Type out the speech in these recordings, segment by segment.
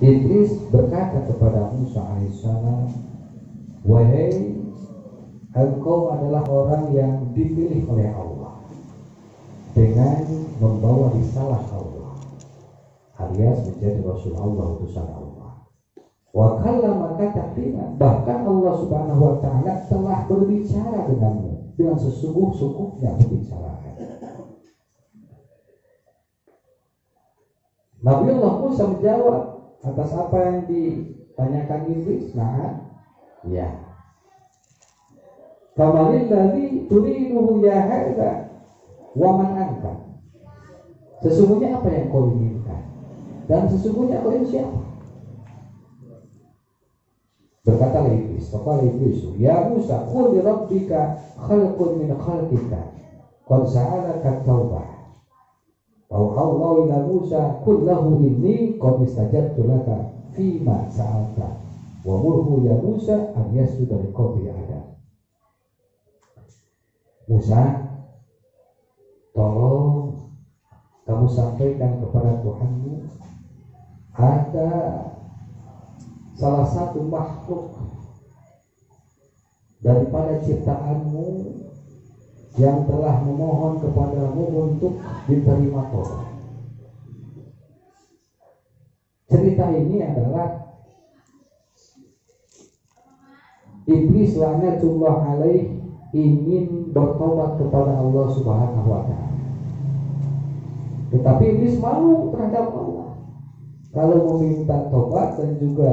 Iblis berkata kepada Musa alaihissalam, wahai, engkau adalah orang yang dipilih oleh Allah dengan membawa risalah Allah, alias menjadi Rasul Allah, utusan Allah. Wa kallama taklima, bahkan Allah Subhanahu wa taala telah berbicara denganmu dengan sesungguh-sungguhnya pembicaraan. Nabi Allah Musa menjawab atas apa yang ditanyakan Iblis. Nah, ya. Famanil ladzi turiduhu ya hadza wa man anta. Sesungguhnya apa yang kau inginkan dan sesungguhnya kau ini siapa? Berkata Iblis, faqala Iblis, ya Musa, qul li rabbika khalqun min khalqika qad sa'alaka taubah. Auhallahu ila Musa qul lahu inni qad istajabtu laka fima sa'alta wa murhu ya Musa an yasjuda liqawli Adam. Musa, tolong kamu sampaikan kepada Tuhanmu, ada salah satu makhluk daripada ciptaanmu yang telah memohon kepadamu untuk diterima tobat. Cerita ini adalah Iblis laknatullah alaih ingin bertobat kepada Allah Subhanahu wa taala. Tetapi Iblis malu terhadap Allah. Kalau meminta tobat dan juga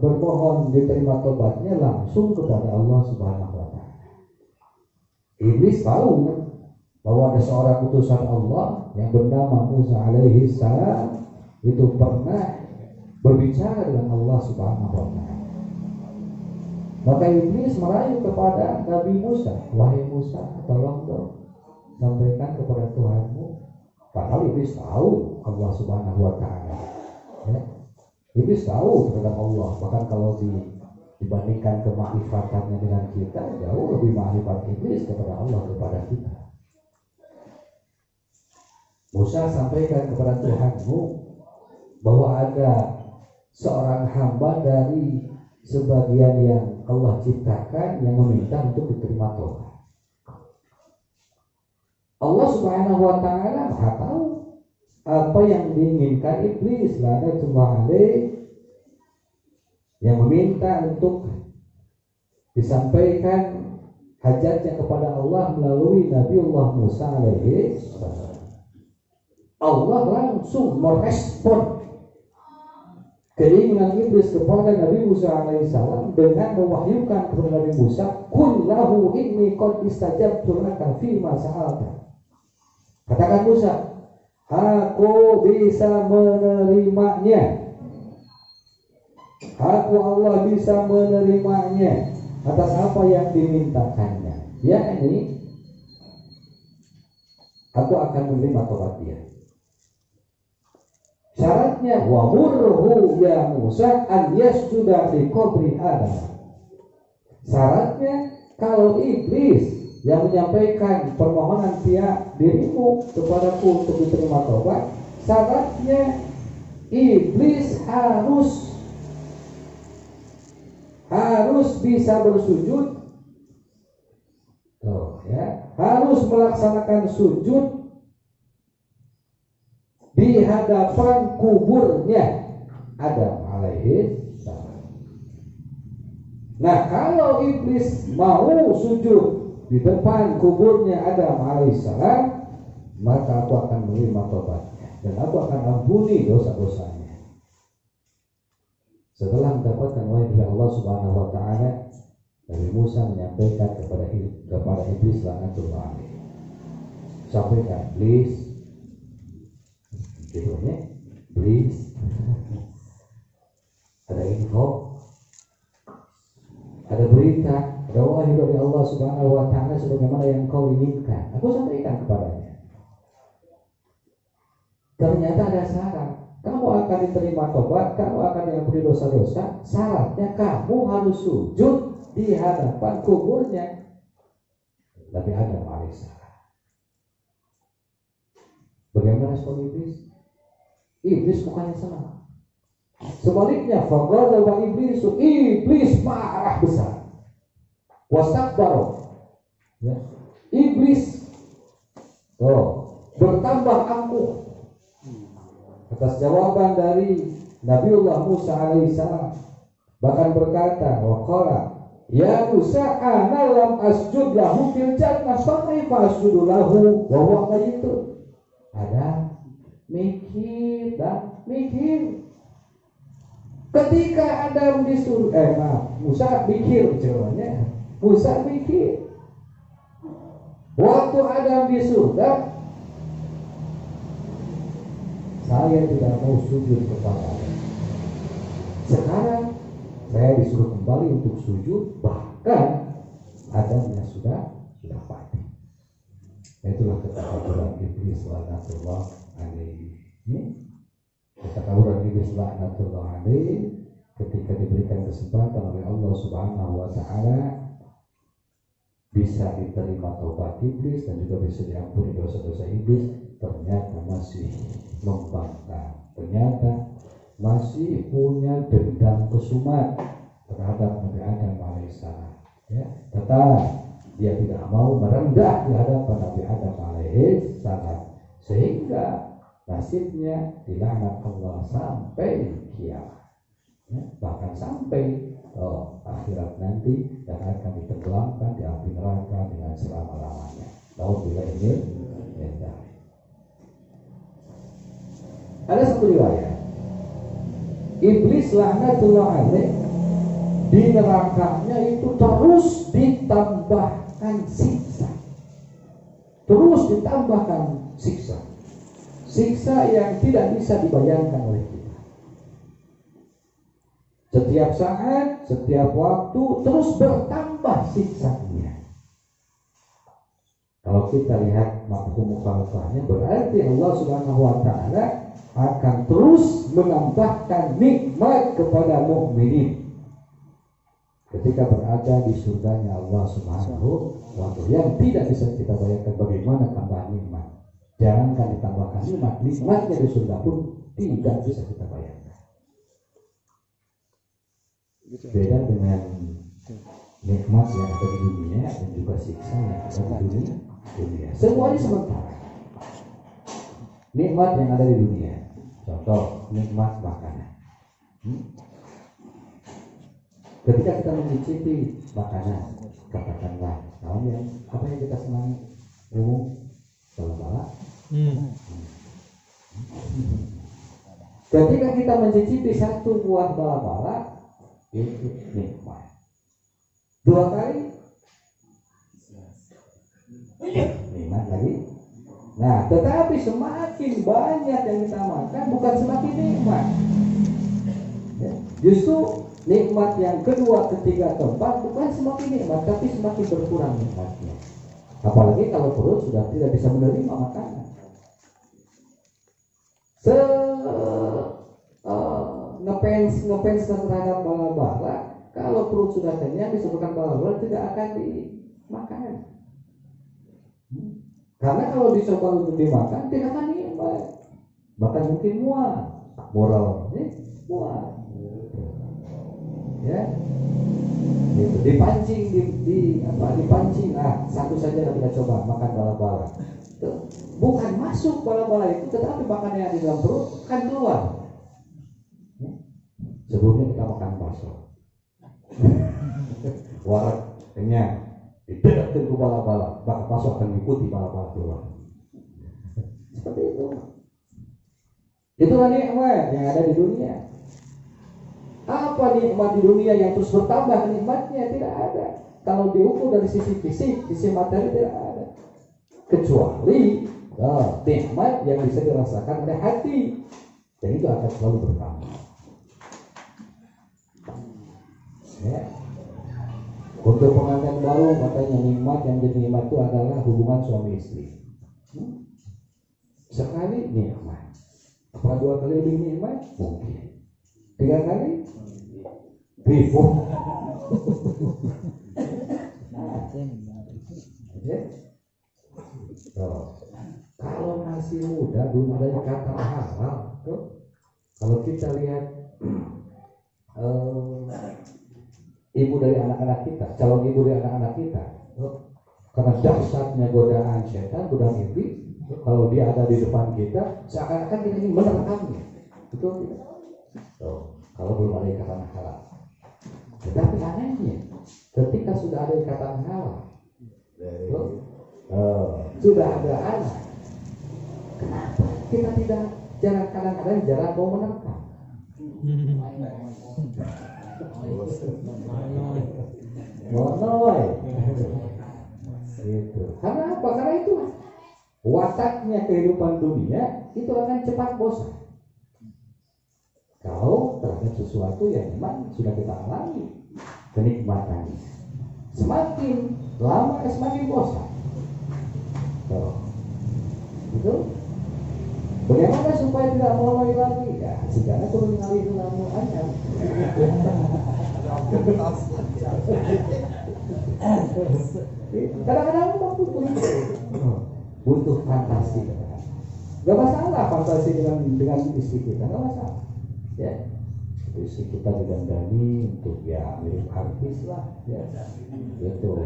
bermohon diterima tobatnya langsung kepada Allah Subhanahu wa taala. Iblis tahu bahwa ada seorang utusan Allah yang bernama Musa alaihi salam itu pernah berbicara dengan Allah Subhanahu wa taala. Maka Iblis merayu kepada Nabi Musa, wahai Musa, tolong dong sampaikan kepada Tuhanmu. Padahal Iblis tahu Allah Subhanahu wa taala. Ya. Iblis tahu terhadap Allah, bahkan kalau dibandingkan kema'rifatannya dengan kita, jauh lebih ma'rifat Iblis kepada Allah kepada kita. Musa sampaikan kepada Tuhanmu bahwa ada seorang hamba dari sebagian yang Allah ciptakan yang meminta untuk diterima tobat. Allah Subhanahu wa taala Maha tahu apa yang diinginkan Iblis, laknatullah alaih, yang meminta untuk disampaikan hajatnya kepada Allah melalui Nabiullah Musa alaihi salam. Allah langsung merespon keinginan Iblis kepada Nabi Musa alaihissalam dengan mewahyukan kepada Nabi Musa, qul lahu inni qad istajabtu laka fima sa'alta. Katakan Musa, aku bisa menerimanya. Aku Allah bisa menerimanya atas apa yang dimintakannya. Ya, ini aku akan menerima tobat dia. Syaratnya wa murhu ya Musa an yasjuda li qabri Adam. Syaratnya kalau Iblis yang menyampaikan permohonan pihak dirimu kepadaku untuk diterima tobat, syaratnya Iblis harus bisa bersujud. Harus melaksanakan sujud di hadapan kuburnya Adam alaihi salam. Nah, kalau Iblis mau sujud di depan kuburnya Adam alaihi salam, maka aku akan menerima tobatnya dan aku akan ampuni dosa-dosanya. Setelah mendapatkan wahyu dari Allah Subhanahu wa taala, Nabi Musa menyampaikan kepada Iblis laknatullah alaih. Sampaikan, Iblis, Iblis, ada info, ada berita, ada wahyu dari Allah Subhanahu wa taala sebagaimana yang kau inginkan. Aku sampaikan kepadanya. Ternyata ada syarat. Kamu akan diterima tobat, kamu akan diampuni dosa-dosa. Syaratnya kamu harus sujud di hadapan kuburnya Nabi Adam alaihissalam. Bagaimana respon Iblis? Iblis bukannya senang. Sebaliknya, faghadaba iblis marah besar. Wastakbara. Ya. Iblis bertambah angkuh atas jawaban dari Nabiullah Musa alaihissalam, bahkan berkata, waqala ya Musa ana lam asjud lahu fil jannah fa kaifa asjudu lahu wa huwa mayyitun. Ada mikir. Ketika Adam di surga, Musa mikir jawabannya. Musa mikir. Waktu Adam di surga, saya tidak mau sujud kepada Allah. Sekarang saya disuruh kembali untuk sujud, bahkan Adamnya sudah mati. Itulah ketakaburan iblis laknatullah alaihi. Ketakaburan iblis laknatullah alaihi ketika diberikan kesempatan oleh Allah Subhanahu wa taala bisa diterima taubat iblis dan juga bisa diampuni dosa-dosa iblis, ternyata masih membangkang, ternyata masih punya dendam kesumat terhadap Nabi Adam alaihissalam. Ya, tetap dia tidak mau merendah di hadapan Nabi Adam alaihissalam, sehingga nasibnya dilaknat Allah sampai kiamat. Ya, bahkan sampai akhirat nanti, dan akan ditenggelamkan di api neraka dengan selama-lamanya. Nauzubillah min dzalik. Ada satu riwayat, iblis laknatullah alaih di nerakanya itu terus ditambahkan siksa, terus ditambahkan siksa yang tidak bisa dibayangkan oleh kita. Setiap saat, setiap waktu terus bertambah siksanya. Kalau kita lihat mafhum mukhalafahnya, berarti Allah Subhanahu wa taala akan terus menambahkan nikmat kepada mukminin ketika berada di surganya Allah Subhanahu wa taala, yang tidak bisa kita bayangkan bagaimana tambahan nikmat. Jangankan ditambahkan nikmatnya di surga pun tidak bisa kita bayangkan. Beda dengan nikmat yang ada di dunia dan juga siksa yang ada di dunia. Semuanya sementara. Nikmat yang ada di dunia, contoh nikmat makanan. Ketika kita mencicipi makanan, katakanlah apa yang kita senangi, bala-bala. Ketika kita mencicipi satu buah bala-bala, itu nikmat. 2 kali nikmat lagi. Nah, tetapi semakin banyak yang kita makan bukan semakin nikmat. Ya, justru nikmat yang kedua, ketiga, keempat bukan semakin nikmat, tapi semakin berkurang nikmatnya. Apalagi kalau perut sudah tidak bisa menerima makanan. Ngefans terhadap bala-bala, kalau perut sudah kenyang disebutkan bala-bala tidak akan dimakan. Karena kalau dicoba untuk dimakan tidak akan nikmat, bahkan mungkin mual, moralnya mual. Ya, dipancing, dipancing. Satu saja kita coba makan bala-bala. Bukan masuk bala-bala itu, tetapi makanan yang di dalam perut kan keluar. Sebelumnya kita makan bakso, warak kenyang, didekatkan ke bala-bala, maka bakso akan mengikuti bala-bala keluar. Seperti itu. Itulah nikmat yang ada di dunia. Apa nikmat di dunia yang terus bertambah nikmatnya? Tidak ada. Kalau diukur dari sisi fisik, sisi materi tidak ada. Kecuali nikmat yang bisa dirasakan oleh hati, dan itu akan selalu bertambah. Ya. Untuk pengantin baru katanya nikmat yang jadi nikmat itu adalah hubungan suami istri. Sekali nikmat. Apa 2 kali lebih nikmat? Mungkin. 3 kali? Ribu. Kalau masih muda belum ada kata halal, tuh Kalau kita lihat ibu dari anak-anak kita, calon ibu dari anak-anak kita, karena dahsyatnya godaan setan, godaan iblis, kalau dia ada di depan kita, seakan-akan kita ini menerkamnya. Betul tidak? Kalau belum ada ikatan halal. Tetapi anehnya, ketika sudah ada ikatan halal, sudah ada anak, kenapa kita tidak kadang-kadang jarang mau menerkam? Monoy. Gitu. Karena apa? Karena itu wataknya kehidupan dunia itu akan cepat bosan. Kalau terhadap sesuatu yang memang sudah kita alami kenikmatannya, semakin lama semakin bosan. Itu bagaimana supaya tidak monoy lagi? Ya, sekarang turun kali itu namu aja. Kadang-kadang butuh fantasi. Gak masalah fantasi dengan istri kita, gak masalah. Ya, istri kita didandani untuk ya mirip artis lah, ya. Itu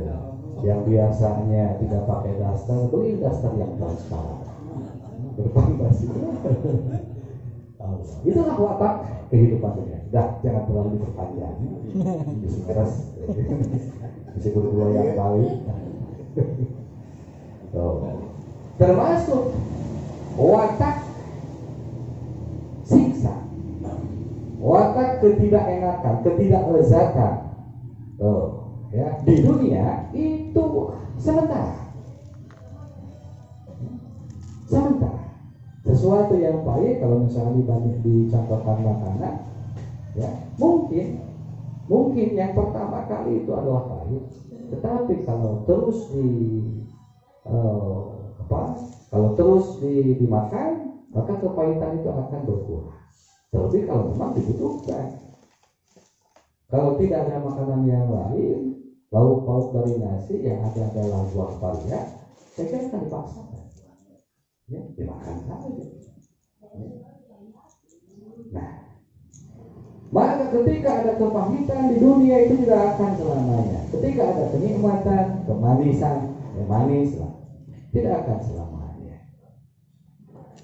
yang biasanya tidak pakai daster, beli daster yang transparan. Berfantasi. Itulah watak kehidupan dunia. Dah, jangan terlalu diperpanjang. Bisa keras. Bisa berdua yang kali. Termasuk watak siksa, watak ketidakenakan, ketidaklezatan. Ya, di dunia itu sementara. Sesuatu yang baik kalau misalnya dicontohkan makanan, ya mungkin yang pertama kali itu adalah pahit, tetapi kalau terus dimakan, maka kepahitan itu akan berkurang. Terlebih kalau memang dibutuhkan. Kalau tidak ada makanan yang lain, lauk pauk dari nasi yang adalah buah paria, saya kira akan dipaksakan. Ya, dimakan saja. Nah, maka ketika ada kepahitan di dunia itu tidak akan selamanya. Ketika ada kenikmatan, kemanisan, manis lah, tidak akan selamanya.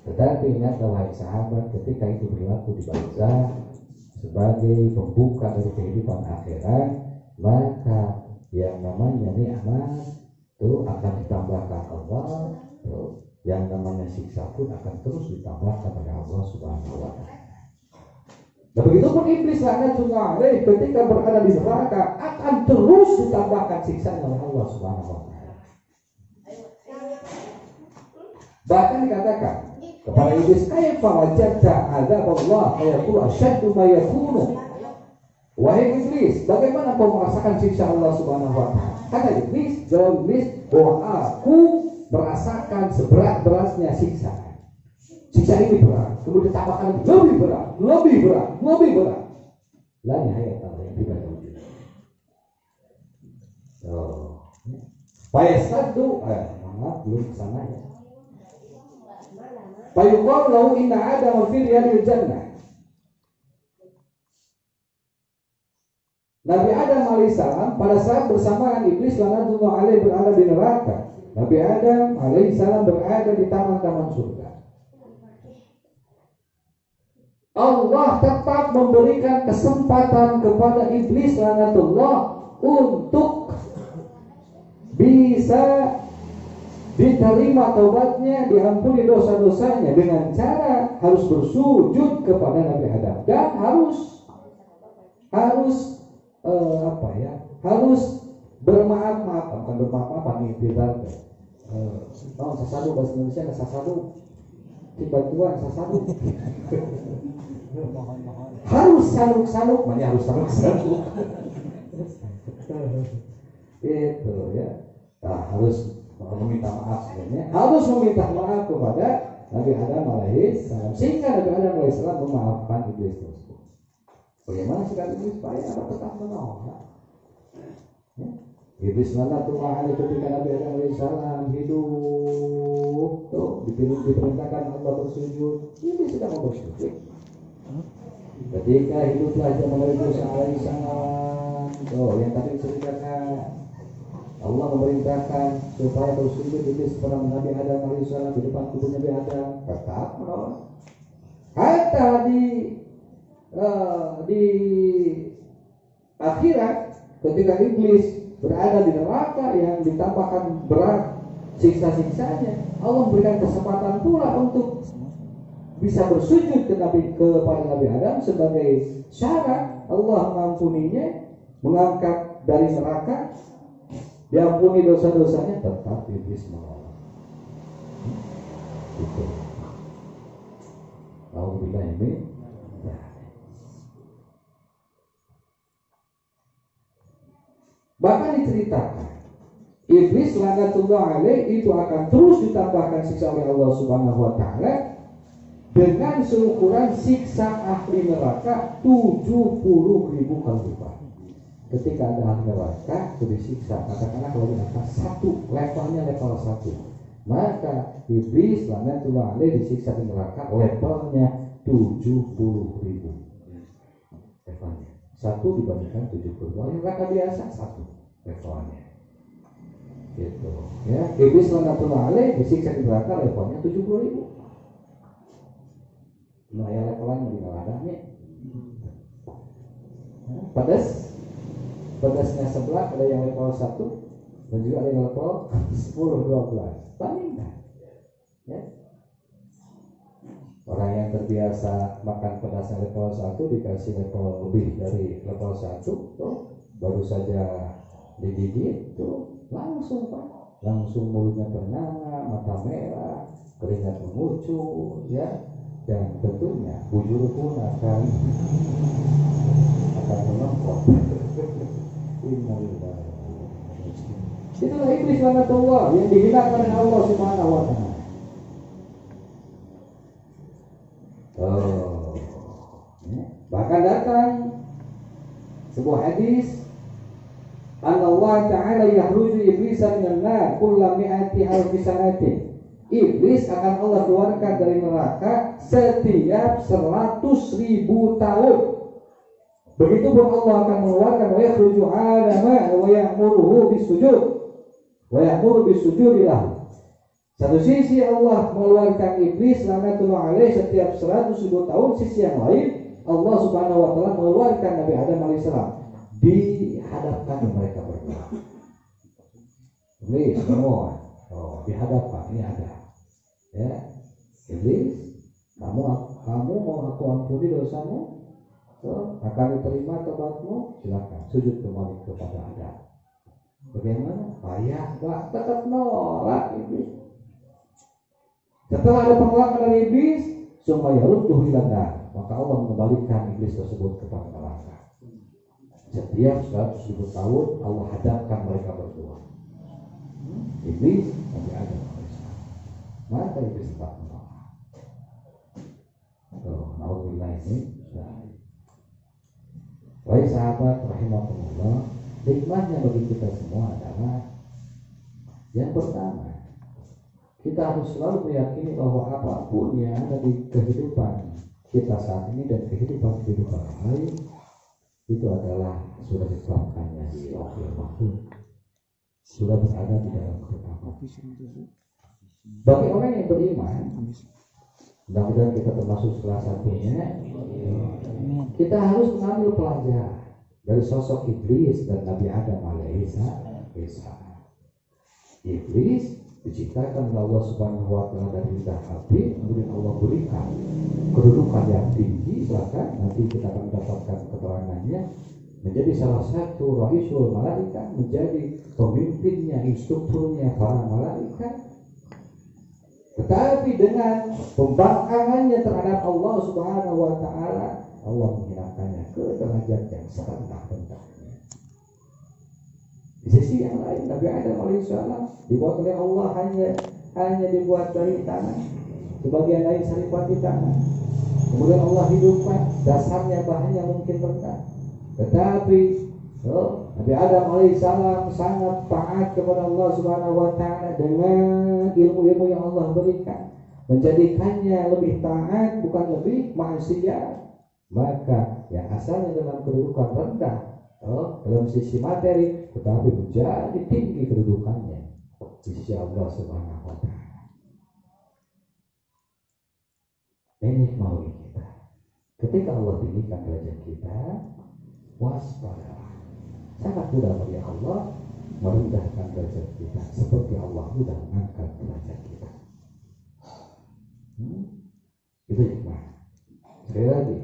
Tetapi ingatlah wahai sahabat, ketika itu berlaku di barzakh sebagai pembuka dari kehidupan akhirat, maka yang namanya nikmat itu akan ditambahkan Allah. Yang namanya siksa pun akan terus ditambahkan oleh Allah Subhanahu wa Ta'ala. Dan begitu pun iblis laknatullah alaih ketika berada di neraka akan terus ditambahkan siksa oleh Allah Subhanahu wa Ta'ala. Bahkan dikatakan kepada iblis, "Kaifa wajadta adzab Allah ayaqulu asyaddu ma yakunu?" Wahai iblis, bagaimana kau merasakan siksa Allah Subhanahu wa Ta'ala? Kata iblis, jawab iblis, bahwa aku merasakan seberat-beratnya siksa. Siksa ini berat, kemudian ditambahkan lebih berat. La nihayat yang tidak wujud. Fayastadu, belum kesana ya. Fayuqal lahu inna Adam fi riyadil jannah. Nabi Adam alaihissalam pada saat bersamaan iblis laknatullah alaih berada di neraka, Nabi Adam alaihissalam berada di taman-taman surga. Allah tetap memberikan kesempatan kepada iblis laknatullah untuk bisa diterima taubatnya, diampuni dosa-dosanya dengan cara harus bersujud kepada Nabi Adam dan harus bermaaf-maaf, bukan bermaaf-maaf nih tidak. Sasadu bahasa Indonesia sasadu, bantuan sasadu. Harus saluk-saluk, makanya harus saluk-saluk. Itu ya. Nah, harus meminta maaf sebenarnya. Harus meminta maaf kepada Nabi Adam alaihissalam sehingga Nabi Adam alaihissalam memaafkan iblis tersebut. Bagaimana sekali iblis supaya tetap menolak? Ya. Iblis laknatullah alaih ketika Nabi Adam alaihissalam hidup, tuh diperintahkan Allah bersujud, iblis sudah mau bersujud. Ketika hiduplah zaman Nabi Musa alaihissalam, yang tadi diceritakan, Allah memerintahkan supaya bersujud iblis kepada Nabi Adam alaihissalam di depan kubur Nabi Adam, tetap menolak. Hatta di akhirat, ketika iblis berada di neraka yang ditambahkan berat siksa-siksanya, Allah memberikan kesempatan pula untuk bisa bersujud kepada Nabi Adam sebagai syarat Allah mengampuninya, mengangkat dari neraka, diampuni dosa-dosanya, tetap iblis menolak. Itu. Alhamdulillah ini. Bahkan diceritakan iblis laknatullah alaih itu akan terus ditambahkan siksa oleh Allah Subhanahu wa taala dengan seukuran siksa ahli neraka 70.000 kali lipat. Ketika ada ahli neraka itu disiksa, katakanlah kalau di atas 1, levelnya level 1, maka iblis laknatullah alaih disiksa di neraka levelnya 70.000 levelnya. 1 dibandingkan 70. Yang neraka biasa 1 levelnya. Gitu. Ya, iblis laknatullah alaih disiksa di neraka levelnya 70.000. Nah, yang levelan di neladahnya. Pedasnya sebelah ada yang level 1 dan juga ada yang level 10, 12. Bandingkan. Ya. Orang yang terbiasa makan pedasnya level 1 dikasih level lebih dari level 1 tuh, baru saja digigit tuh langsung Pak, langsung mulutnya bernanah, mata merah, keringat mengucur, ya, dan tentunya bujur pun akan menempel. Itulah iblis laknatullah yang dihinakan oleh Allah Subhanahu wa taala. Bahkan datang sebuah hadis, Allah Ta'ala yahruju iblisa minan nar kulla mi'ati alfi sanatin. Iblis akan Allah keluarkan dari neraka setiap 100.000 tahun. Begitupun Allah akan mengeluarkan wa yakhruju Adama wa ya'muruhu bisujud wa ya'muru bisujudillah. Satu sisi Allah mengeluarkan iblis laknatullah alaih setiap 100.000 tahun, sisi yang lain Allah Subhanahu wa taala mengeluarkan Nabi Adam alaihissalam, dihadapkan mereka berdua. Iblis semua dihadapkan, ini ada. Ya, iblis, kamu mau aku ampuni dosamu? Akan diterima tobatmu? Silakan sujud kembali kepada Adam. Bagaimana? Payah, tetap nolak iblis. Setelah ada penolakan dari iblis, summa yarudduhu ila nar, maka Allah mengembalikan iblis tersebut kepada neraka. Setiap 100.000 tahun Allah hadapkan mereka berdua. Iblis Nabi Adam alaihissalam. Maka iblis tetap menolak. Alhamdulillah ini. Baik sahabat rahimahullah, hikmahnya bagi kita semua adalah yang pertama, kita harus selalu meyakini bahwa apapun yang ada di kehidupan kita saat ini dan kehidupan lain itu adalah sudah ditetapkannya di Lauhul Mahfuz, sudah berada di dalam ketetapan. Bagi orang yang beriman, mudah-mudahan kita termasuk salah satunya, kita harus mengambil pelajaran dari sosok iblis dan Nabi Adam alaihissalam. Iblis diciptakan oleh Allah Subhanahu wa taala dari lidah api, kemudian Allah berikan kedudukan yang tinggi, bahkan nanti kita akan mendapatkan keterangannya, menjadi salah satu raisul malaikat, menjadi pemimpinnya, instrukturnya para malaikat. Tetapi dengan pembangkangannya terhadap Allah Subhanahu wa taala, Allah menghinakannya ke derajat yang serendah-rendahnya. Di sisi yang lain, Nabi Adam alaihissalam dibuat oleh Allah hanya dibuat dari tanah, sebagian lain saripati tanah. Kemudian Allah hidupkan, dasarnya bahannya mungkin rendah, tetapi Nabi Adam alaihissalam sangat taat kepada Allah Subhanahu wa taala dengan ilmu-ilmu yang Allah berikan, menjadikannya lebih taat bukan lebih maksiat. Maka yang asalnya dalam kedudukan rendah dalam sisi materi, tetapi menjadi tinggi kedudukannya di sisi Allah Subhanahu wa Ta'ala. Ini mau kita. Ketika Allah tinggikan derajat kita, waspadalah. Sangat mudah bagi Allah merendahkan derajat kita, seperti Allah mudah mengangkat derajat kita. Itu hikmah. Sekali lagi,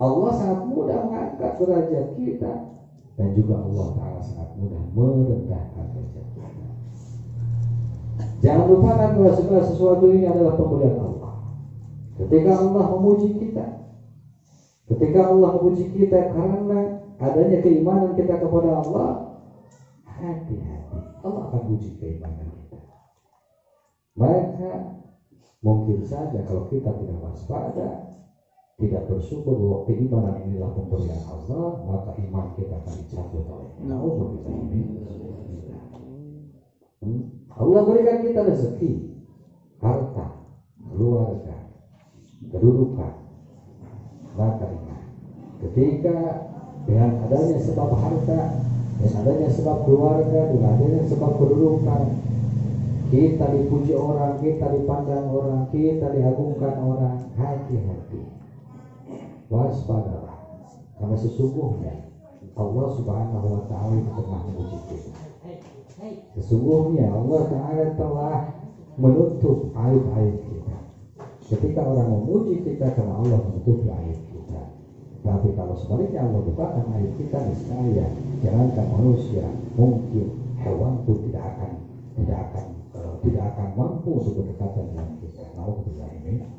Allah sangat mudah mengangkat derajat kita, dan juga Allah Ta'ala sangat mudah merendahkan derajat kita. Jangan lupakan bahwa segala sesuatu ini adalah pemberian Allah. Ketika Allah memuji kita, karena adanya keimanan kita kepada Allah, hati-hati, Allah akan uji keimanan kita. Maka mungkin saja kalau kita tidak waspada, tidak bersyukur bahwa keimanan inilah pemberian Allah, maka iman kita akan dicabut olehnya. Allah berikan kita rezeki, harta, keluarga, kedudukan, maka iman. Ketika dengan adanya sebab harta, dengan adanya sebab keluarga, dengan adanya sebab kedudukan, kita dipuji orang, kita dipandang orang, kita diagungkan orang, hati-hati. Waspadalah, karena sesungguhnya Allah Subhanahu wa Ta'ala pernah memuji kita. Sesungguhnya Allah Ta'ala telah menutup aib-aib kita. Ketika orang memuji kita, karena Allah menutup aib kita. Tapi kalau sebaliknya Allah bukakan aib kita, niscaya jangankan manusia, mungkin hewan pun tidak akan mampu untuk berdekatan dengan kita. Alhamdulillah ini.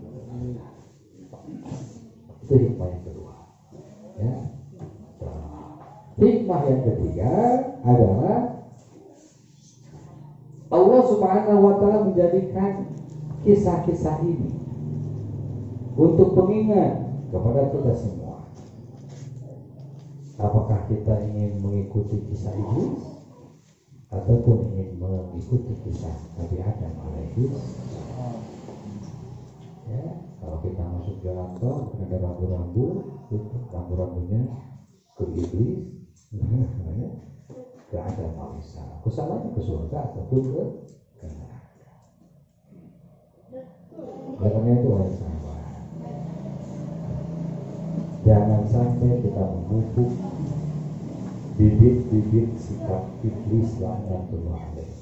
Itu hikmah yang kedua. Ya. Hikmah yang ketiga adalah Allah Subhanahu wa Ta'ala menjadikan kisah-kisah ini untuk pengingat kepada kita semua. Apakah kita ingin mengikuti kisah iblis ataupun ingin mengikuti kisah Nabi Adam alaihi? Ya, kalau kita masuk jalan tol, ada rambu-rambu, rambu-rambunya ke iblis, ke Adam alaihissalam, kesananya ke surga ataupun ke neraka. Karena itu harus sabar. Jangan sampai kita memupuk bibit-bibit sikap iblis laknatullah alaih.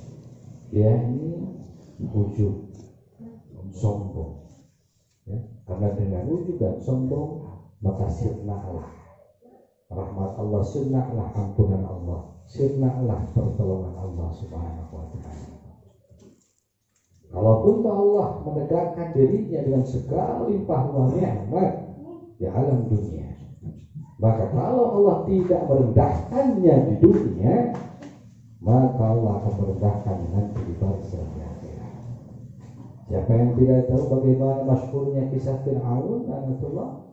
Yakni ujub, sombong. Ya, karena dengan ujub dan sombong maka sirnalah rahmat Allah, sirnalah ampunan Allah, sirnalah pertolongan Allah Subhanahu wa Ta'ala. Kalaupun Allah menegakkan dirinya dengan segala limpah ruah nikmat di alam dunia, maka kalau Allah tidak merendahkannya di dunia, maka Allah akan merendahkan nanti di barzakh. Siapa yang tidak tahu bagaimana masyhurnya kisah Fir'aun laknatullah?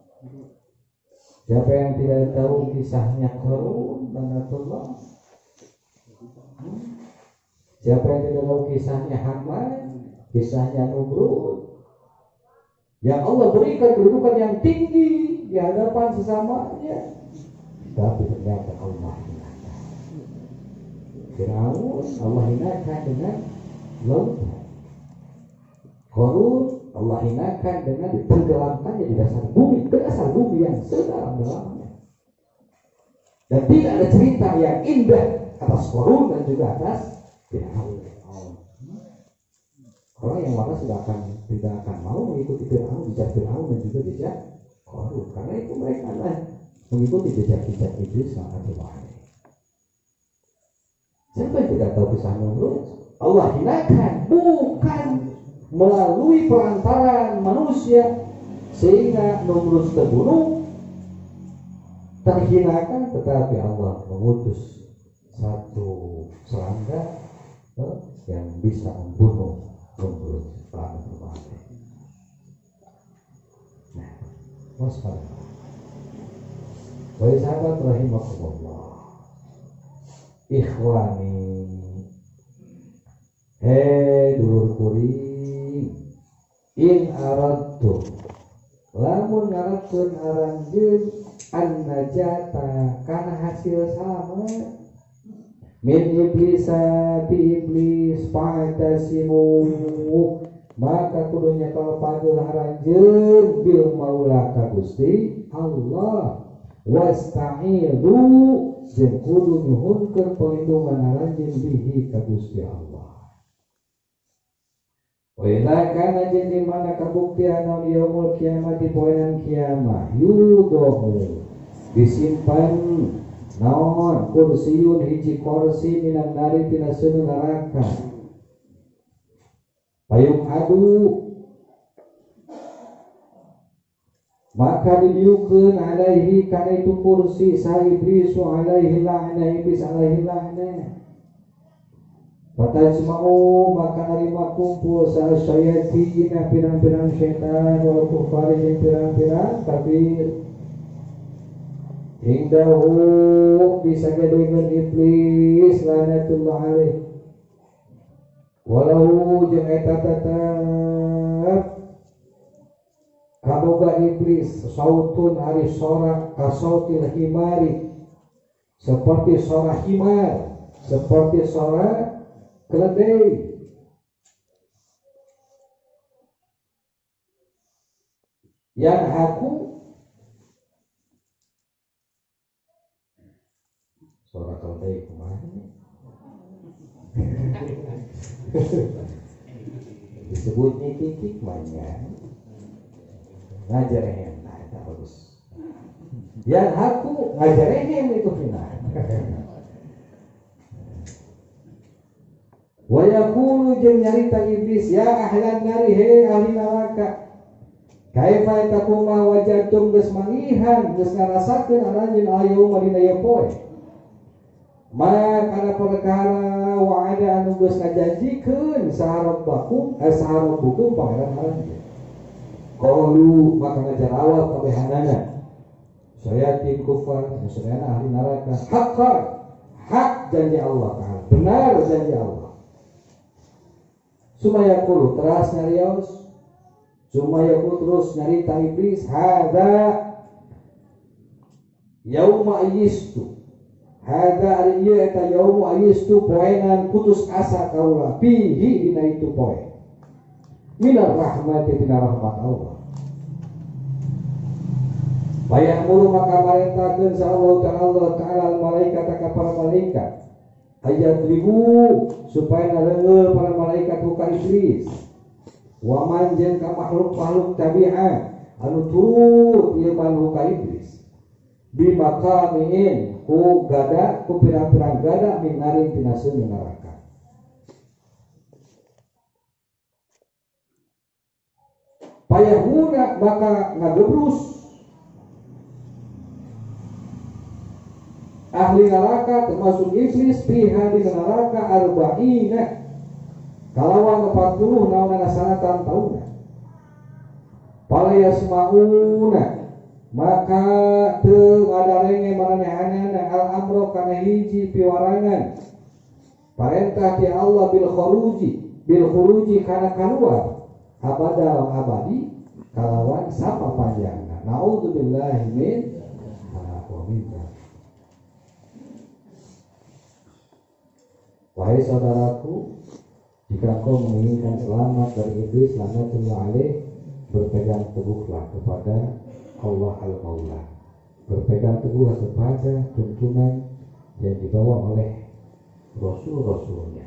Siapa yang tidak tahu kisahnya Qarun laknatullah? Siapa yang tidak tahu kisahnya Haman, kisahnya Numrud? Yang Allah berikan kedudukan yang tinggi di hadapan sesamanya, tapi ternyata Allah hinakan. Fir'aun Allah hinakan dengan lautan. Qarun Allah hinakan dengan ditenggelamkannya di dasar bumi yang sedalam-dalamnya. Dan tidak ada cerita yang indah atas Qarun dan juga atas Fir'aun. Orang yang waras tidak akan mau mengikuti Fir'aun, jejak Fir'aun dan juga jejak Qarun, karena itu mereka adalah mengikuti jejak-jejak iblis laknatullah alaih. Siapa yang tidak tahu kisah Numrud? Allah hinakan bukan melalui perantaran manusia sehingga Numrud terbunuh, terhinakan, tetapi Allah mengutus satu serangga yang bisa membunuh Numrud. Nah, waspada. Wahai sahabat rahimakumullah, ikhwani, hei dulur kuring, in aradtu lamun ngarepkeun aranjeun an-najata kana hasil selamat min iblisa bi iblis fa'tasimu maka kudunya kalau panggil aranjeun bil maula ka Gusti Allah wasta'idhu jeung kudu nyuhunkeun perlindungan aranjeun bihi ka Gusti Allah. Wa idza kana jeung di mana kabuktian yaumul kiamati poenan kiamah yudohu disimpan naon kursiun hiji kursi minan nari tina seuneu neraka payung adu maka diliukeun alaihi kana itu kursi sa iblis alaihi la'na iblis alaihi la'na fatajma'u maka narima kumpul sa syayatin pirang-pirang syaitan wal kufar jeung pirang-pirang kafir indahu bisa gadeungan iblis lanatullah alaih walau jeung eta tetep kaboga iblis sautun ari sorak kasautil himari seperti sorak himar seperti sorak keledai yang aku sorak keledai kemana disebutnya kikik banyak ngajarehem, nah itu bagus. Yang aku ngajarehem itu final. Wa yaqulu jeung nyarita iblis ya ahlan nari he ahli neraka. Kaifa takuma wajadtum geus mangihan geus ngarasakeun aranjeun ayeuna dina ieu poe. Kana perkara wa'ada anu geus ngajanjikeun saharabbakum saharabbukum pangeran aranjeun. Qalu maka ngajar awal kabehanana syayatin kufar musyrikina ahli neraka haqqan hak janji Allah Ta'ala benar janji Allah sumaya qulu teras nyarios sumaya qulu terus nyarita iblis hadza yauma ayistu hadza ari ieu eta yauma ayistu poenan putus asa kaula fihi dina itu poe minar rahmati tina rahmat Allah bayang mulu maka merintahkeun sa Allah Ta'ala malaikat ka para malaikat ayat ribu supaya nareungeul para malaikat ka iblis wa man jeung ka makhluk-makhluk tabi'ah anu turut ieu manhu ka iblis bi maqamin ku gada ku pirang-pirang gada min narin tina seuneu neraka payahuna maka ngagebrus ahli neraka termasuk iblis piha di neraka arba'ina kalawan 40 naunana sanatan tauna pala yasma'una maka teu ngadarenge maranehana al amro kana hiji piwarangan parentah ti Allah bil khuruji kana kaluar abadal abadi kalawan sapa panjangna naudzubillahi min wahai saudaraku jika kau menginginkan selamat dari iblis laknatullah alaih berpegang teguhlah kepada Allah al-Maula berpegang teguhlah kepada tuntunan yang dibawa oleh Rasul-Rasulnya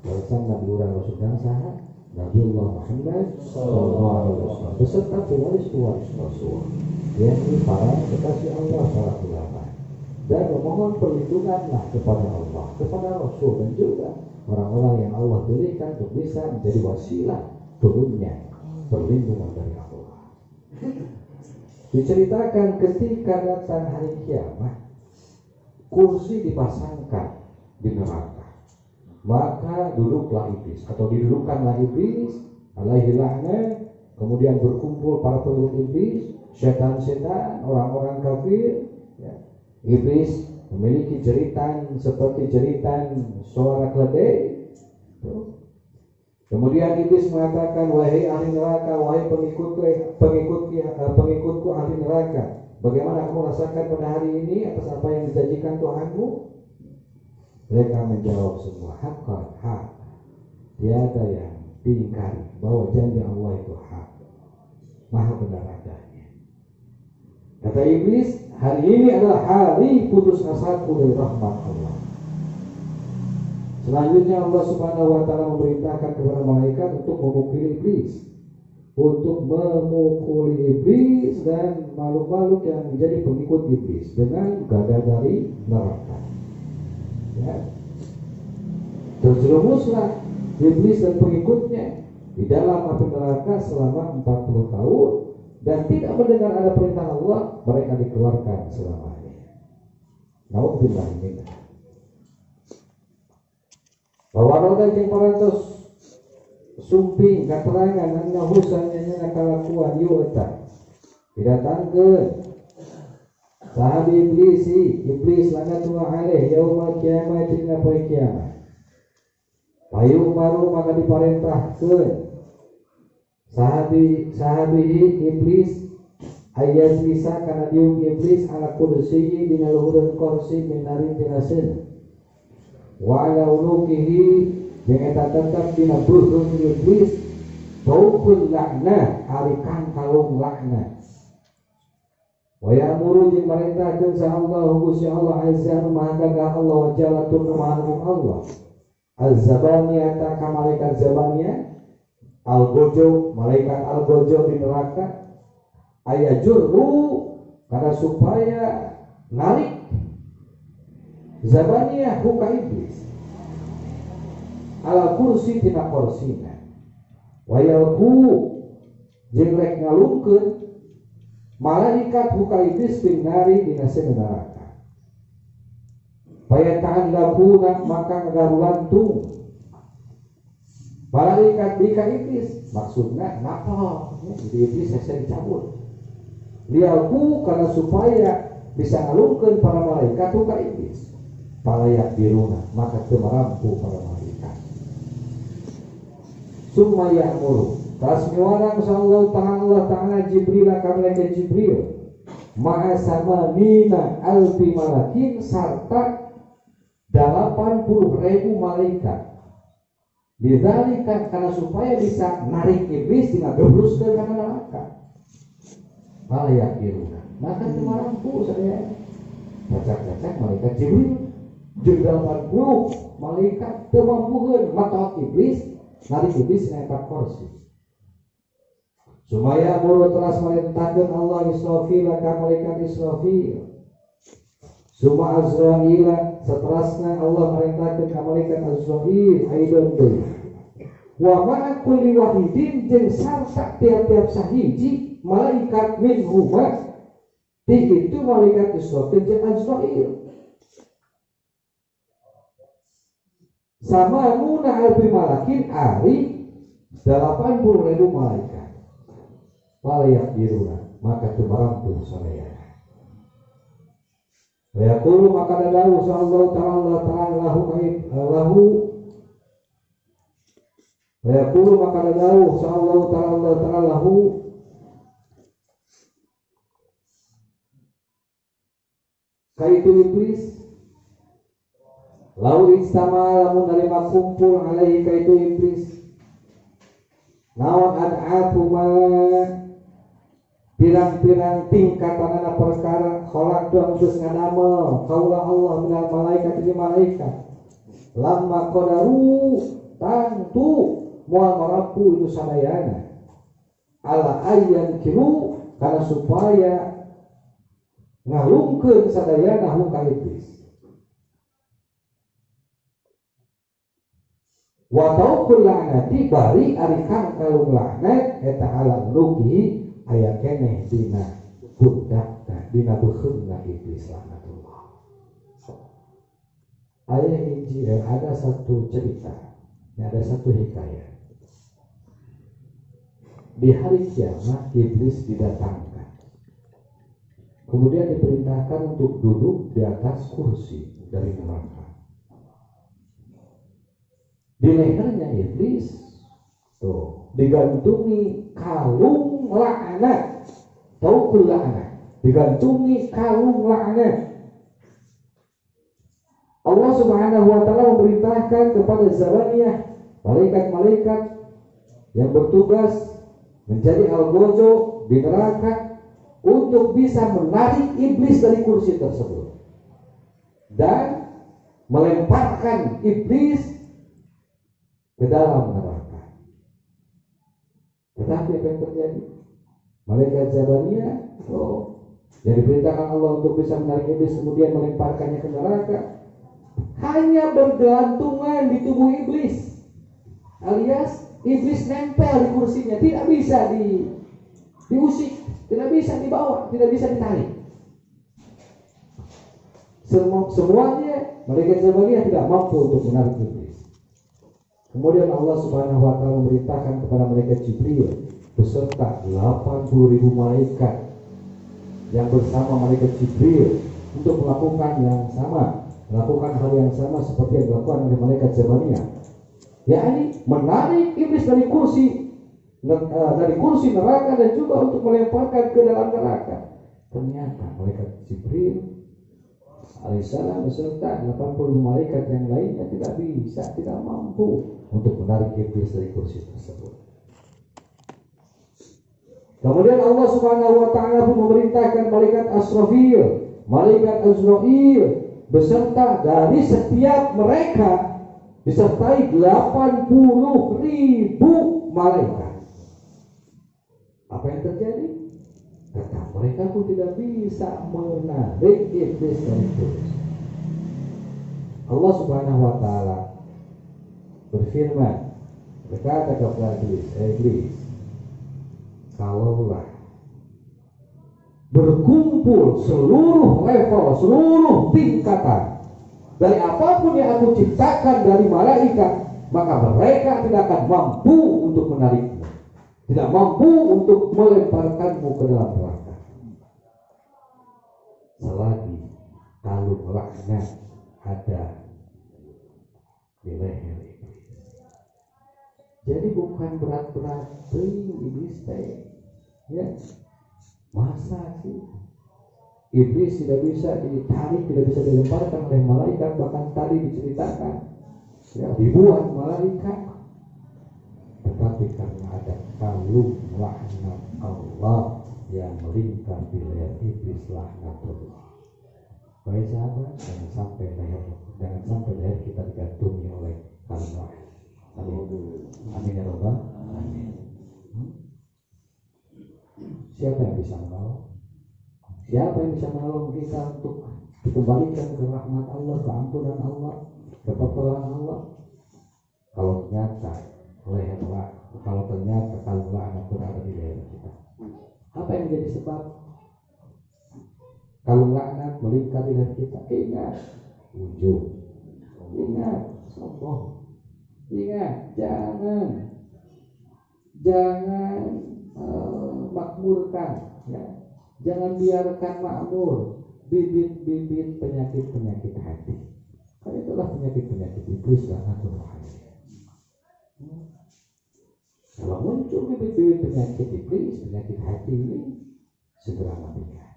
balasan Nabi Rasul dan sahabat Nabiullah Muhammad sallallahu alaihi wasallam beserta pewaris-pewaris Rasul yakni para kekasih Allah para ulama dan memohon perlindunganlah kepada Allah, kepada Rasul dan juga orang-orang yang Allah pilihkan untuk bisa menjadi wasilah turunnya perlindungan dari Allah. Diceritakan ketika datang hari kiamat, kursi dipasangkan di neraka, maka duduklah iblis atau didudukkanlah iblis alaihi la'nah, kemudian berkumpul para pengikut iblis, setan-setan, orang-orang kafir. Ya. Iblis memiliki jeritan seperti jeritan suara keledai. Kemudian iblis mengatakan, wahai ahli neraka, wahai pengikutku ahli neraka, bagaimana kamu rasakan pada hari ini atas apa yang dijanjikan Tuhanmu? Mereka menjawab semua, hak. Tiada yang diingkari bahwa janji Allah itu hak, maha benar adanya. Kata iblis, hari ini adalah hari putus asaku dari rahmat Allah. Selanjutnya Allah Subhanahu wa taala memerintahkan kepada malaikat untuk memukuli iblis dan makhluk-makhluk yang menjadi pengikut iblis dengan gada dari neraka. Ya. Terjerumuslah iblis dan pengikutnya di dalam api neraka selama 40 tahun dan tidak mendengar ada perintah Allah, mereka dikeluarkan selamanya. Nauzubillah min bahwa roda yang parantos sumping keterangan annahu sanyanya kalakuan yu'ta didatangkeun sahabi iblis lanatullah alaih yaumul kiamat dina poe kiamat payu baru maka diparentahkeun sahabi iblis ayat bisa kana diung iblis ala kursi dina luhureun kursi min narin tinaseun wa ala ulukihi yang eta tetap dina burung iblis taukul laknah alikan kalung laknah wa ya'muru jeung marintahkeun sa Allah Gusti Allah azza maha gagah Allah wa jalla tur maha Allah az-zabaniyah ta malaikat zabaniyah al-gojo malaikat al-gojo di neraka ayajurru karena supaya narik zabaniyah buka iblis ala kursi tina korsina wayalku jeung rek ngalungkeun malaikat buka iblis pinggari dina neraka payatahan labuna maka ngagarulantung malaikat bika iblis maksudna napa jadi iblis saya dicabut lialku karena supaya bisa ngalungkeun para malaikat buka iblis palayak diruna maka temarampu para malaikat summa ya'muru tasmiwarang sallallahu ta'ala Jibril ka malaikat Jibril ma'a samanina alfi malakin sarta 80.000 malaikat didzalika karena supaya bisa narik iblis dina gebruskeun kana neraka palayak diruna maka temarampu saya cacak malaikat Jibril jeung 80 malaikat teu mampukeun mata iblis narik iblis naik kursi supaya muru teras merintahkeun Allah Israfil ka malaikat Israfil suma Azrail seterusna Allah merintahkeun ka malaikat Azrail aidon deui wa ma'a kulli wahidin jeung sarta tiap-tiap sahiji malaikat minhuma ti itu malaikat Israfil jeung Azrail sama muna alfi malakin ari 80.000 malaikat palayak diruna maka tumarampu saraya wa yaqulu maka dadawu sallallahu ta'ala lahu wa yaqulu maka dadawu sallallahu ta'ala lahu kaitu iblis lau istama lamun nerima kumpul alaihi kaitu iblis naon ad'afuma pirang-pirang tingkatanana perkara kholak doang geus ngadamel kaula Allah minal malaikat di malaikat lamma qadaru tantu moal marampu itu sadayana ala ayyan kiru karena supaya ngalungkeun sadayana hukum iblis wa taukul la'nati bari arikan kalung laknat eta ala luki aya keneh dina budakna dina beuheungna iblis laknatullah. Aya hiji ada satu cerita, ada satu hikayat. Di hari kiamat iblis didatangkan. Kemudian diperintahkan untuk duduk di atas kursi dari neraka. Di lehernya iblis Tuh, digantungi kalung laknat. Taukul laknat. Digantungi kalung laknat. Allah Subhanahu wa taala memerintahkan kepada Zabaniyah, malaikat-malaikat yang bertugas menjadi algojo di neraka untuk bisa menarik iblis dari kursi tersebut dan melemparkan iblis ke dalam neraka. Tetapi apa yang terjadi? Malaikat Zabaniyah yang diperintahkan Allah untuk bisa menarik iblis kemudian melemparkannya ke neraka hanya bergelantungan di tubuh iblis, alias iblis nempel di kursinya, tidak bisa diusik, tidak bisa dibawa, tidak bisa ditarik. Semuanya malaikat Zabaniyah tidak mampu untuk menarik iblis. Kemudian Allah Subhanahu wa taala memerintahkan kepada malaikat Jibril beserta 80.000 malaikat yang bersama malaikat Jibril untuk melakukan hal yang sama seperti yang dilakukan oleh malaikat Zabaniyah, yakni menarik iblis dari kursi neraka dan juga untuk melemparkan ke dalam neraka. Ternyata malaikat Jibril alaihissalam beserta 80 malaikat yang lainnya tidak mampu untuk menarik iblis dari kursi tersebut. Kemudian Allah Subhanahu wa taala pun memerintahkan malaikat Asrafil, malaikat Azrail beserta dari setiap mereka disertai 80.000 malaikat. Apa yang terjadi? Tetap mereka pun tidak bisa menarik iblis dari kursi. Allah Subhanahu wa taala berfirman, berkata kepada iblis, kalaulah berkumpul seluruh level, seluruh tingkatan dari apapun yang aku ciptakan dari malaikat, maka mereka tidak akan mampu untuk menarikmu, tidak mampu untuk melemparkanmu ke dalam neraka selagi kalung laknat ada di leher iblis. Jadi bukan berat-berat iblis ya. Masa sih iblis tidak bisa ditarik, tidak bisa dilemparkan oleh malaikat? Bahkan tadi diceritakan ya, ribuan malaikat, tetapi karena ada kalung laknat Allah yang melingkar di leher iblis, laknatullah. Baik sahabat, jangan sampai leher kita digantungi oleh kalung laknat. Amin ya Rabbal alamin. Siapa yang bisa menolong? Siapa yang bisa menolong kita untuk dikembalikan ke rahmat Allah, keampunan Allah, ke pertolongan Allah? Kalau ternyata kalung laknat berada di leher kita, apa yang menjadi sebab kalung laknat melingkar di leher kita? Ingat ujung, ingat sombong, ingat jangan makmurkan, ya. Jangan biarkan makmur bibit-bibit penyakit hati. Karena itulah penyakit iblis laknatullah. Kalau muncul bibit-bibit penyakit iblis, penyakit hati ini, segera matikan,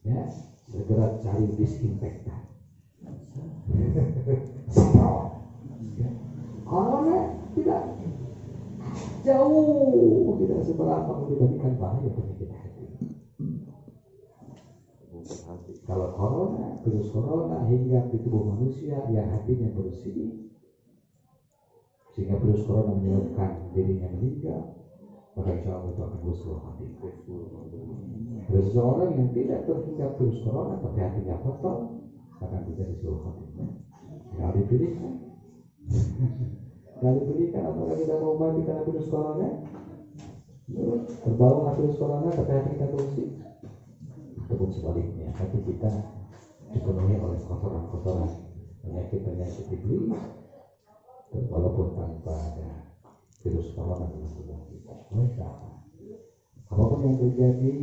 ya. Segera cari disinfektan. Ya. Corona tidak jauh, tidak seberapa dibandingkan bahaya penyakit hati. Kalau virus corona hinggap di tubuh manusia yang hatinya bersih, sehingga virus corona menyebabkan dirinya meninggal, maka insya Allah itu akan husnul khotimah. Seseorang yang tidak terhinggap virus corona tapi hatinya kotor akan menjadi husnul khotimah. Kalau dipilihkan apakah kita mau mati karena virus corona? Terbawa virus corona tapi hati kita bersih. Ataupun sebaliknya, hati kita dipenuhi oleh kotoran-kotoran penyakit iblis, walaupun tanpa ada virus corona dalam tubuh kita. Apapun yang terjadi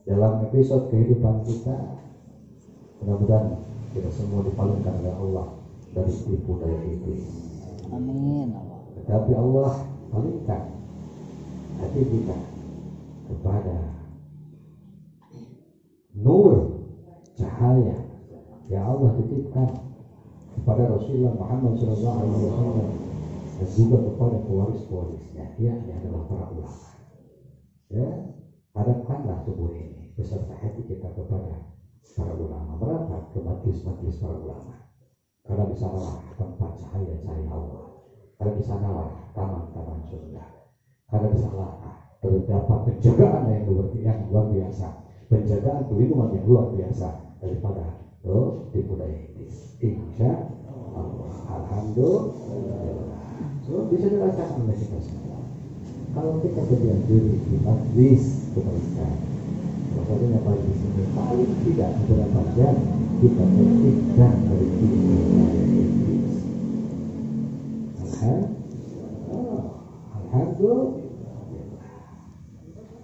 dalam episode kehidupan kita, mudah-mudahan kita semua dipalingkan oleh Allah dari tipu daya iblis. Amin. Tapi Allah palingkan hati kita kepada nur, cahaya yang Allah titipkan kepada Rasulullah Muhammad SAW dan juga kepada pewaris-pewarisnya, yakni adalah para ulama. Ya, hadapkanlah tubuh ini beserta hati kita kepada para ulama. Berapa ke majlis-majlis para ulama? Karena di sanalah tempat cahaya-cahaya Allah. Karena di sanalah taman-taman surga. Karena di sanalah terdapat penjagaan yang luar biasa, penjagaan pelindungan yang luar biasa daripada tipu daya iblis. Insya Allah. Alhamdulillah. So, bisa dirasakan oleh kita semua. Kalau kita berdiam diri di majlis kebaikan, maksudnya majlis ini paling tidak beberapa jam kita terhindar dari tipu daya iblis. Alhamdulillah.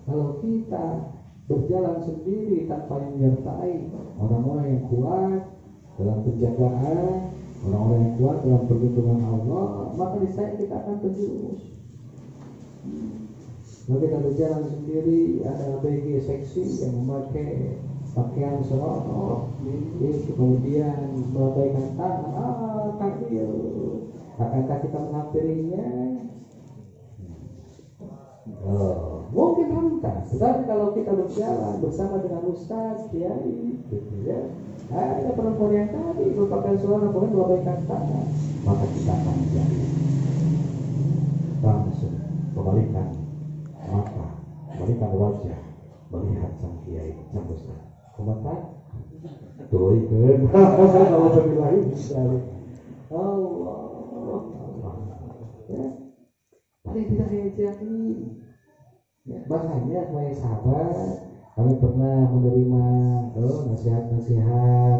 Kalau kita berjalan sendiri tanpa menyertai orang-orang yang kuat dalam penjagaan, orang-orang yang kuat dalam perlindungan Allah, maka niscaya kita akan terjerumus. Kalau kita berjalan sendiri, ada ABG seksi yang memakai pakaian seronok, kemudian melambaikan tangan, kafir. Akankah kita menghampirinya? Mungkin rentan. Tetapi kalau kita berjalan bersama dengan ustaz, kiai, gitu ya, ada perempuan yang tadi berpakaian seronok, kemudian melambaikan tangan, maka kita akan menjadi langsung kembalikan mata, kembalikan wajah, melihat sang kiai, sang ustaz. Komentar? Tuh, kalau berbilahi sekali. Allah. Ya, paling tidak hati-hati. Ya, bahkan sebagai sahabat, kami pernah menerima nasihat-nasihat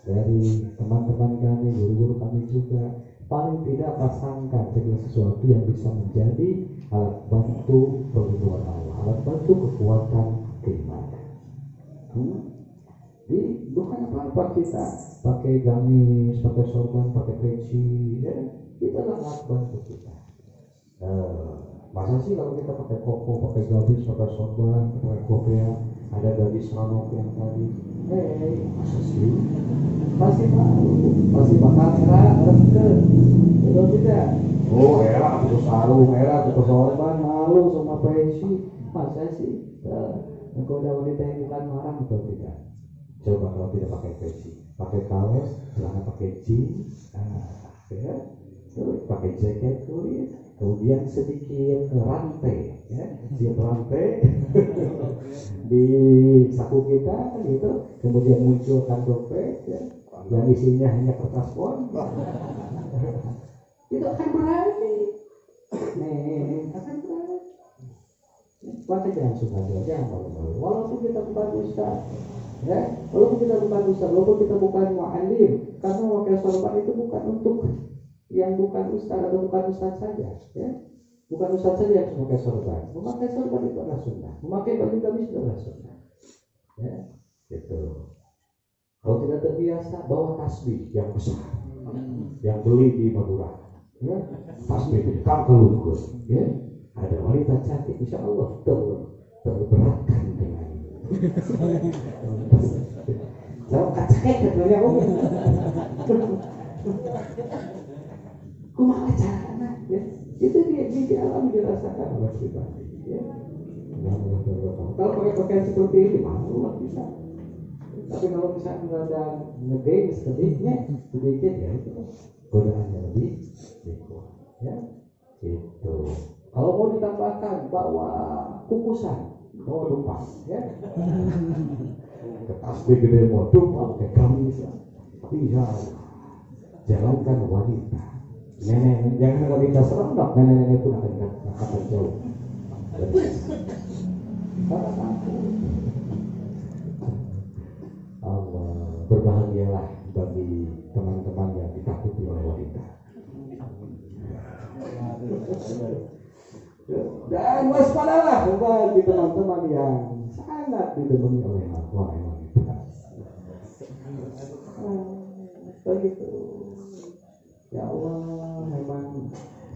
dari teman-teman kami, guru-guru kami juga. Paling tidak pasangkan segala sesuatu yang bisa menjadi alat bantu perlindungan Allah, alat bantu kekuatan keimanan. Jadi bukan apa-apa kita pakai gamis, pakai sorban, pakai peci, ya. Itu adalah alat bantu kita. Masa sih kalau kita pakai koko, pakai gamis, pakai sorban, pakai kopiah, ada gadis seronok yang tadi, masa sih? Pasti bakal merah, rengket, betul tidak? Oh merah, butuh sarung, merah, butuh sorban, malu sama peci, masa sih? Engkau udah wanita yang bukan marah, betul tidak? Coba kalau tidak pakai peci, pakai kaos, celana pakai jeans, ya, terus pakai jaket kulit, kemudian sedikit rantai, ya, sedikit rantai di saku kita, gitu, kemudian munculkan dompet, ya, yang isinya hanya kertas pon, itu akan berani, akan berani. Maka jangan suka jangan malu-malu, walaupun kita bukan ustaz. Ya, walaupun kita bukan ustaz, walaupun kita bukan mu'alim, karena memakai sorban itu bukan untuk yang bukan ustaz atau bukan ustaz saja, ya. Bukan ustaz saja yang memakai sorban. Memakai sorban itu adalah sunnah. Memakai baju gamis itu adalah sunnah. Ya, gitu. Kalau tidak terbiasa, bawa tasbih yang besar, yang beli di Madura, ya. Tasbih di Kangkelungkur, ya. Ada wanita cantik, insya Allah terberatkan dengan lalu kacake katanya kumaha carana, ya. Itu di alam dirasakan oleh pribadi, ya. Kalau pakai pakaian seperti ini malu bisa. Tapi kalau misalnya ada ngedeng sedikit ya itu godaannya lebih kuat, ya. Itu. Kalau mau ditambahkan bawa kukusan, bawa dupa, ya. Ke tasbih gede mau dupa, pakai gamis, iya. Jalankan wanita. Nenek jangan wanita seronok, nenek pun akan jauh. Allah, berbahagialah bagi teman-teman yang ditakuti oleh wanita. Dan waspadalah bagi teman-teman yang sangat ditemani oleh wanita. Begitu. Ya Allah, memang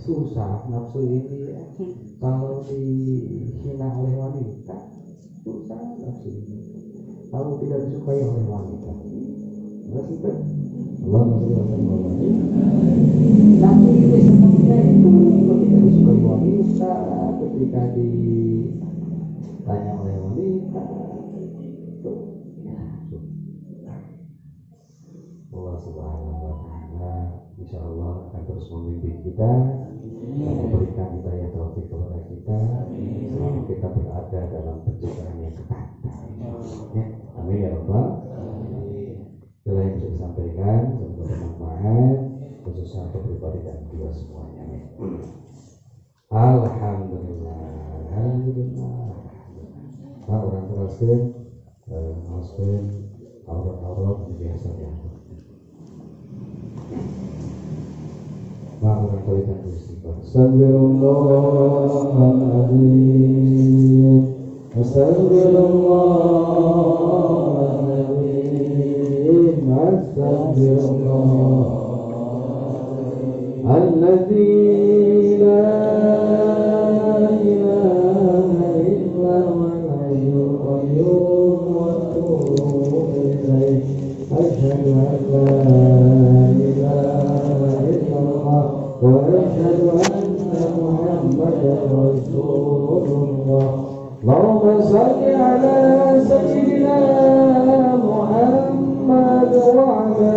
susah nafsu ini ya. Kalau dihina oleh wanita susah nafsu ini. Kalau tidak disukai oleh wanita, berarti Allah masih nafsu ini sebenarnya itu ketika disukai wanita, ketika ditanya oleh wanita, itu ya. Allah Subhanahu wa Ta'ala insya Allah akan terus memimpin kita dan memberikan hidayah taufik kepada kita selama kita berada dalam penciptaan yang ketat. Ya, amin ya Rabbal. Itulah yang bisa disampaikan, semoga bermanfaat khususnya untuk pribadi dan kita semuanya. Alhamdulillah, alhamdulillah. Nah, orang teraskan, masuk aurat biasa ya. Orang kualitas istighfar. Astagfirullahaladzim. Astagfirullahaladzim. Astagfirullahaladzim. La ilaha illa huwal qayyum wa atubu ilaih. Asyhadu an la وأشهد أن محمدا رسول الله اللهم صل على سيدنا محمد وعلى